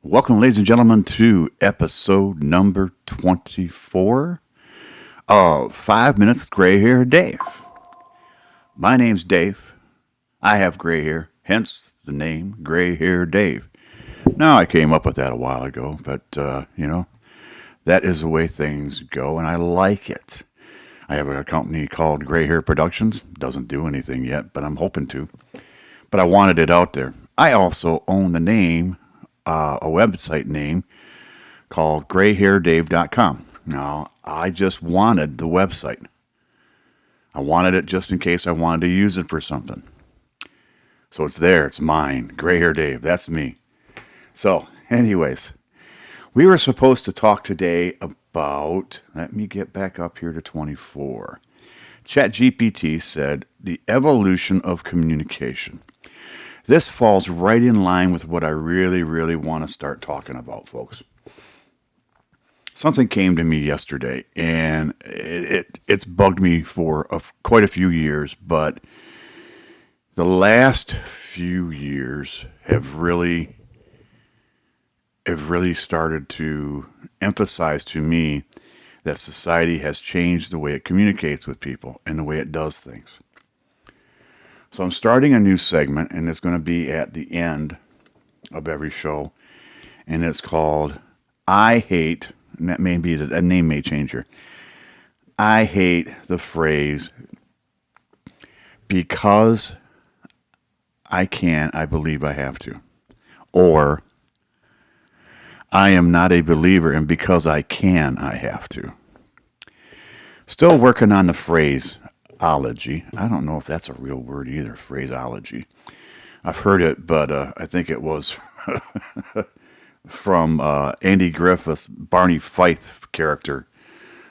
Welcome, ladies and gentlemen, to episode number 24 of 5 Minutes with Gray Hair Dave. My name's Dave. I have gray hair, hence the name Gray Hair Dave. Now, I came up with that a while ago, but, that is the way things go, and I like it. I have a company called Gray Hair Productions. Doesn't do anything yet, but I'm hoping to. But I wanted it out there. I also own the name, a website name called grayhairdave.com. Now, I just wanted the website. I wanted it just in case I wanted to use it for something. So it's there. It's mine. Gray Hair Dave. That's me. So, anyways, we were supposed to talk today about, let me get back up here to 24. ChatGPT said the evolution of communication. This falls right in line with what I really, really want to start talking about, folks. Something came to me yesterday, and it's bugged me for quite a few years, but the last few years have really started to emphasize to me that society has changed the way it communicates with people and the way it does things. So I'm starting a new segment, and it's going to be at the end of every show, and it's called I Hate, and that name may change here. I hate the phrase because I can, I believe I have to. Or I am not a believer, and because I can, I have to. Still working on the phraseology. I don't know if that's a real word either, phraseology. I've heard it, but I think it was from Andy Griffith's Barney Fife character,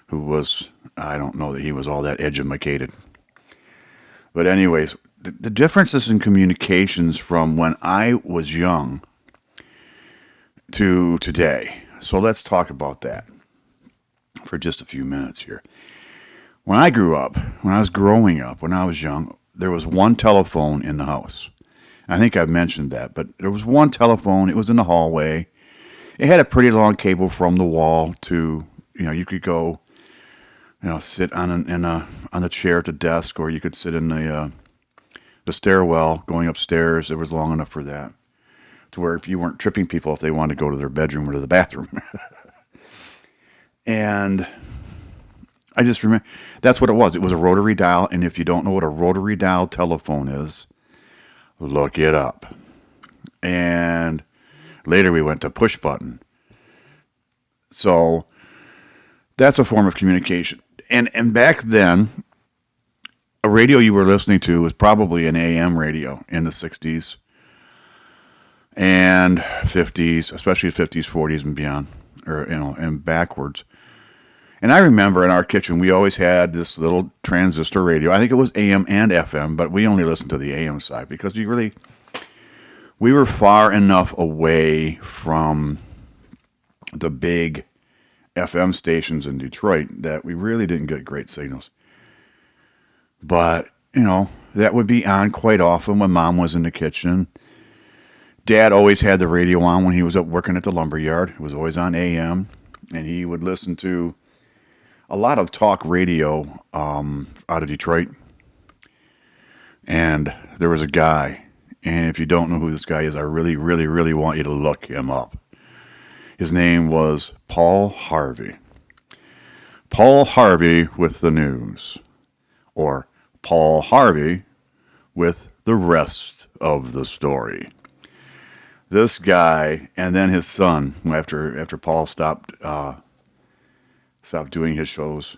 who was, I don't know that he was all that educated. But anyways, the differences in communications from when I was young to today. So let's talk about that for just a few minutes here. When I grew up, when I was growing up, when I was young, there was one telephone in the house. I think I've mentioned that, but there was one telephone. It was in the hallway. It had a pretty long cable from the wall to, you could go, sit on the chair at the desk, or you could sit in the stairwell going upstairs. It was long enough for that, to where if you weren't tripping people if they wanted to go to their bedroom or to the bathroom. And I just remember, that's what it was. It was a rotary dial, and if you don't know what a rotary dial telephone is, look it up. And later we went to push button. So that's a form of communication. And back then, a radio you were listening to was probably an AM radio in the 60s and 50s, especially 50s, 40s, and beyond, and backwards. And I remember in our kitchen, we always had this little transistor radio. I think it was AM and FM, but we only listened to the AM side because we were far enough away from the big FM stations in Detroit that we really didn't get great signals. But, that would be on quite often when Mom was in the kitchen. Dad always had the radio on when he was up working at the lumber yard. It was always on AM, and he would listen to a lot of talk radio out of Detroit. And there was a guy, and if you don't know who this guy is, I really, really, really want you to look him up. His name was Paul Harvey. Paul Harvey with the news. Or Paul Harvey with the rest of the story. This guy, and then his son, after Paul stopped doing his shows,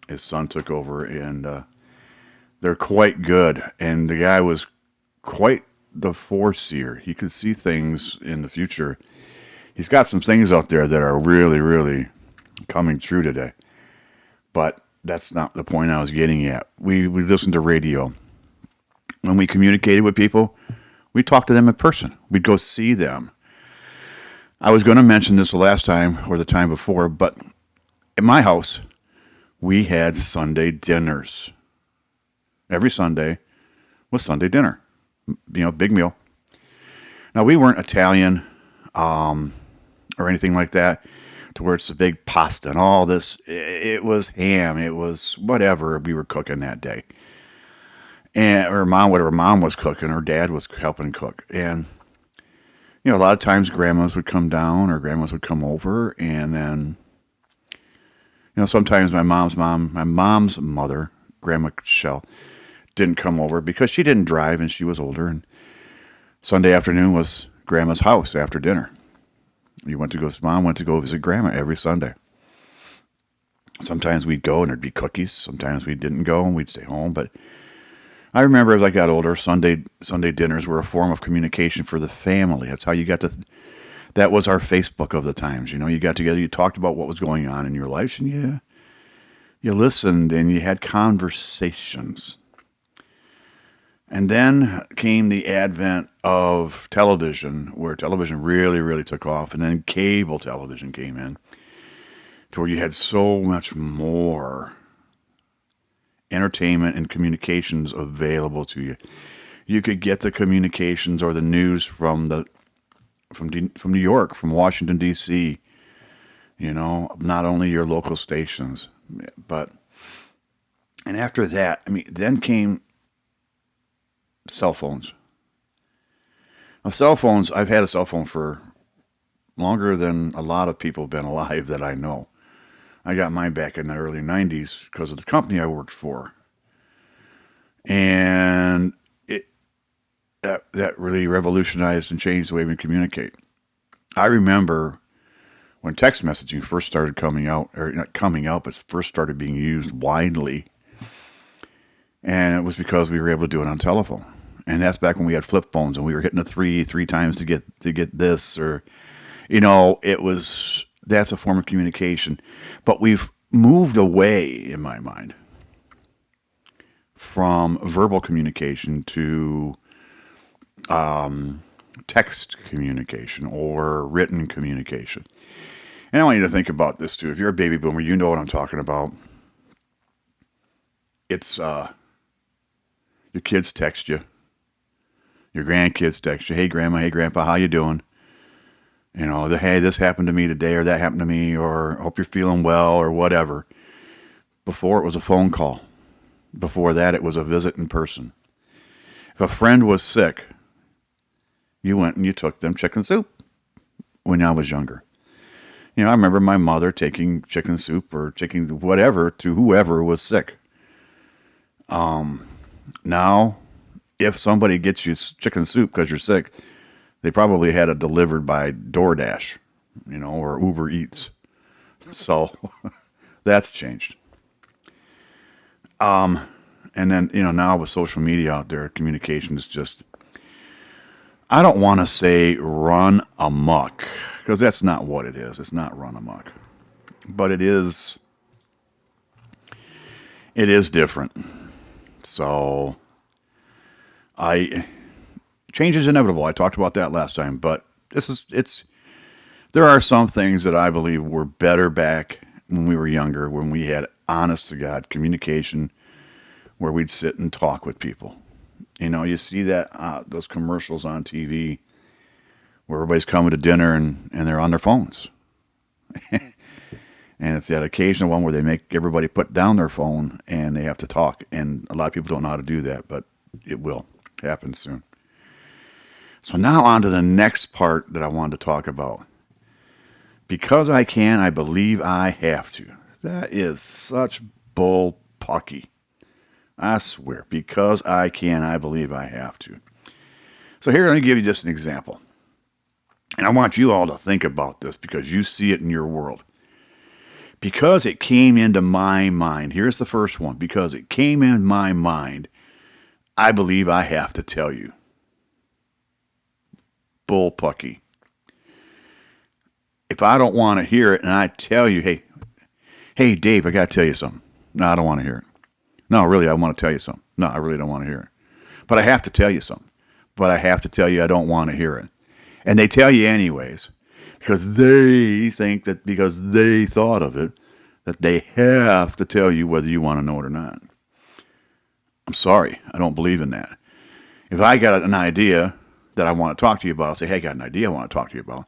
his son took over, and they're quite good. And the guy was quite the foreseer. He could see things in the future. He's got some things out there that are really, really coming true today. But that's not the point I was getting at. We listened to radio. When we communicated with people, we talked to them in person. We'd go see them. I was going to mention this the last time or the time before, but at my house, we had Sunday dinners. Every Sunday was Sunday dinner. Big meal. Now, we weren't Italian. or anything like that, to where it's the big pasta and all this. It was ham. It was whatever we were cooking that day, and or mom, whatever mom was cooking, or dad was helping cook. And a lot of times grandmas would come down or grandmas would come over, and then sometimes my mom's mother, Grandma Shell, didn't come over because she didn't drive and she was older. And Sunday afternoon was Grandma's house after dinner. Mom went to go visit Grandma every Sunday. Sometimes we'd go and there'd be cookies. Sometimes we didn't go and we'd stay home. But I remember as I got older, Sunday dinners were a form of communication for the family. That's how you got to. That was our Facebook of the times. You got together, you talked about what was going on in your life, and you listened and you had conversations. And then came the advent of television, where television really, really took off, and then cable television came in, to where you had so much more entertainment and communications available to you. You could get the communications or the news from New York, from Washington D.C. Not only your local stations, but and after that, then came cell phones. Now, cell phones. I've had a cell phone for longer than a lot of people have been alive that I know. I got mine back in the early '90s because of the company I worked for, and that really revolutionized and changed the way we communicate. I remember when text messaging first started coming out, or not coming out, but first started being used widely, and it was because we were able to do it on telephone. And that's back when we had flip phones and we were hitting a three times to get this, or that's a form of communication. But we've moved away, in my mind, from verbal communication to text communication or written communication. And I want you to think about this too. If you're a baby boomer, you know what I'm talking about. It's your kids text you, your grandkids text you, hey grandma, hey grandpa, how you doing? Hey, this happened to me today, or that happened to me, or hope you're feeling well, or whatever. Before it was a phone call. Before that, it was a visit in person. If a friend was sick, you went and you took them chicken soup when I was younger. I remember my mother taking chicken soup or chicken whatever to whoever was sick. Now, if somebody gets you chicken soup because you're sick, they probably had it delivered by DoorDash, or Uber Eats. So that's changed. And then, now with social media out there, communication is just, I don't want to say run amok, because that's not what it is. It's not run amok. But it is different. So change is inevitable. I talked about that last time, but there are some things that I believe were better back when we were younger, when we had honest to God communication, where we'd sit and talk with people. You see that those commercials on TV where everybody's coming to dinner and they're on their phones. And it's that occasional one where they make everybody put down their phone and they have to talk. And a lot of people don't know how to do that, but it will happen soon. So now on to the next part that I wanted to talk about. Because I can, I believe I have to. That is such bull pucky. I swear. Because I can, I believe I have to. So here, let me give you just an example. And I want you all to think about this because you see it in your world. Because it came into my mind, here's the first one. Because it came in my mind, I believe I have to tell you. Bullpucky. If I don't want to hear it and I tell you, hey, Dave, I got to tell you something. No, I don't want to hear it. No, really, I want to tell you something. No, I really don't want to hear it. But I have to tell you something. But I have to tell you I don't want to hear it. And they tell you anyways. Because they think that because they thought of it, that they have to tell you whether you want to know it or not. I'm sorry. I don't believe in that. If I got an idea that I want to talk to you about, I'll say, hey, I got an idea I want to talk to you about.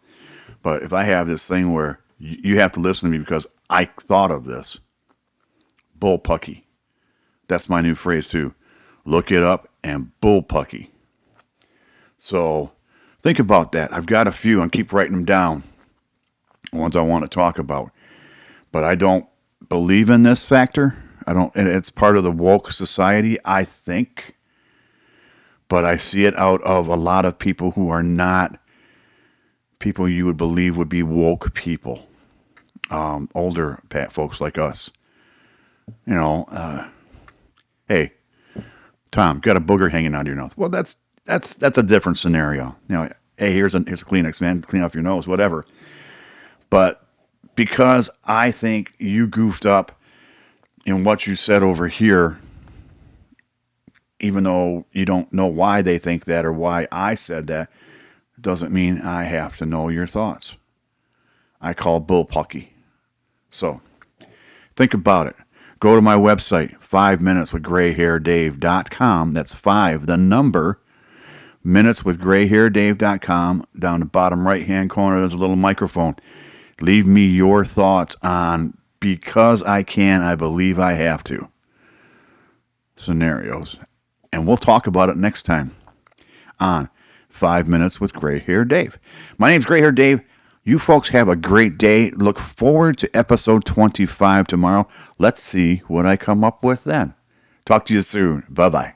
But if I have this thing where you have to listen to me because I thought of this, bullpucky. That's my new phrase too. Look it up and bullpucky. So think about that. I've got a few and keep writing them down, ones I want to talk about. But I don't believe in this factor. I don't, and it's part of the woke society, I think. But I see it out of a lot of people who are not people you would believe would be woke people. Older folks like us. You know, hey, Tom, got a booger hanging out of your nose. Well, that's a different scenario. You know, hey, here's a Kleenex, man, clean off your nose, whatever. But because I think you goofed up in what you said over here, even though you don't know why they think that or why I said that, doesn't mean I have to know your thoughts. I call bullpucky. So think about it. Go to my website, 5minuteswithgrayhairdave.com. That's 5, the number, minuteswithgrayhairdave.com. Down the bottom right-hand corner, there's a little microphone. Leave me your thoughts on because I can, I believe I have to scenarios. And we'll talk about it next time on 5 Minutes with Gray Hair Dave. My name's Gray Hair Dave. You folks have a great day. Look forward to episode 25 tomorrow. Let's see what I come up with then. Talk to you soon. Bye-bye.